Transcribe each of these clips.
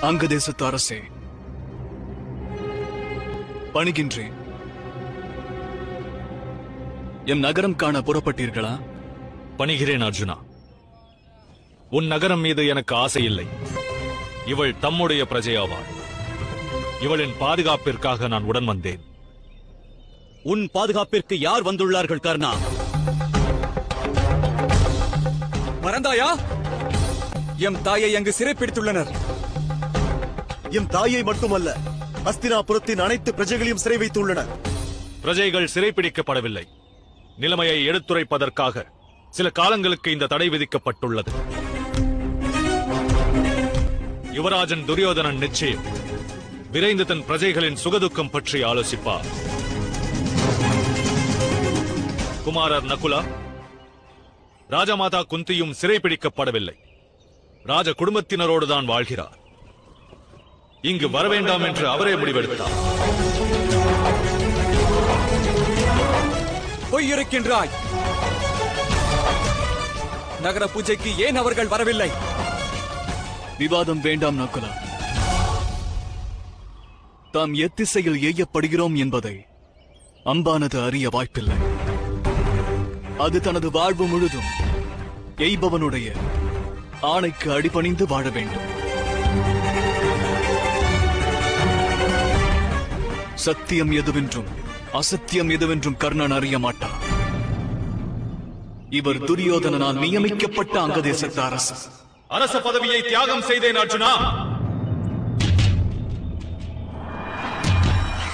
அங்க தேசத்து அரசே, பணிகின்றேன். எம் நகரம் காண புறப்பட்டீர்களா? பணிகிறேன் அர்ஜுனா. உன் நகரம் மீது எனக்கு ஆசை இல்லை. இவள் தம்முடைய பிரஜையாவாள். இவளின் பாதுகாப்பிற்காக நான் உடன் வந்தேன். உன் பாதுகாப்பிற்கு யார் வந்துள்ளார்கள் கர்ணா? மறந்தாயா? எம் தாயை அங்கு சிறைப்பிடித்துள்ளனர். எம் தாயை மட்டுமல்ல, அஸ்தினாபுரத்தின் அனைத்து பிரஜைகளையும் சிறை வைத்துள்ளனர். பிரஜைகள் சிறைப்பிடிக்கப்படவில்லை. நிலைமையை எடுத்துரைப்பதற்காக சில காலங்களுக்கு இந்த தடை விதிக்கப்பட்டுள்ளது. யுவராஜன் துரியோதனன் நிச்சயம் விரைந்து தன் பிரஜைகளின் சுகதுக்கம் பற்றி ஆலோசிப்பார். குமாரர் நகுலா, ராஜமாதா குந்தியும் சிறைப்பிடிக்கப்படவில்லை. ராஜ குடும்பத்தினரோடுதான் வாழ்கிறார். இங்கு வரவேண்டாம் என்று அவரே முடிவெடுத்தார். பொய்யிருக்கின்றாய். நகர பூஜைக்கு ஏன் அவர்கள் வரவில்லை? விவாதம் வேண்டாம் நகுலா. தாம் எத்திசையில் ஏயப்படுகிறோம் என்பதை அம்பானது அறிய வாய்ப்பில்லை. அது தனது வாழ்வு முழுதும் எய்பவனுடைய ஆணைக்கு அடிபணிந்து வாழ வேண்டும். சத்தியம் எதுவென்றும் அசத்தியம் எதுவென்றும் கர்ணன் அறிய மாட்டார். இவர் துரியோதனனால் நியமிக்கப்பட்ட அங்கதேசத்து அரசு. அரச பதவியை தியாகம் செய்தேன் அர்ஜுனா.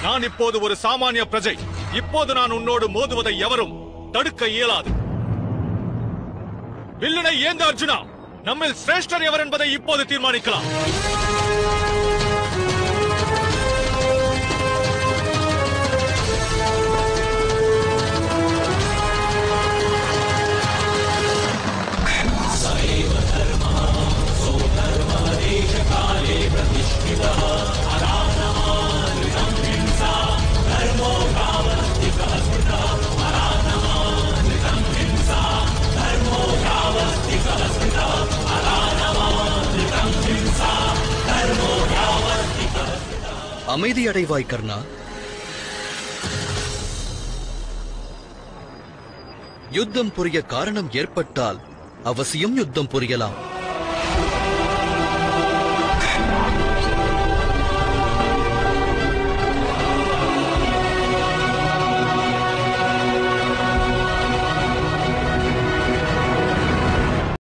நான் இப்போது ஒரு சாமானிய பிரஜை. இப்போது நான் உன்னோடு மோதுவதை எவரும் தடுக்க இயலாது. வில்லுனை ஏந்த அர்ஜுனா. நம்மில் சிரேஷ்டர் எவர் என்பதை இப்போது தீர்மானிக்கலாம். அமைதியடைவாய் கர்ணா. யுத்தம் புரிய காரணம் ஏற்பட்டால் அவசியம் யுத்தம் புரியலாம்.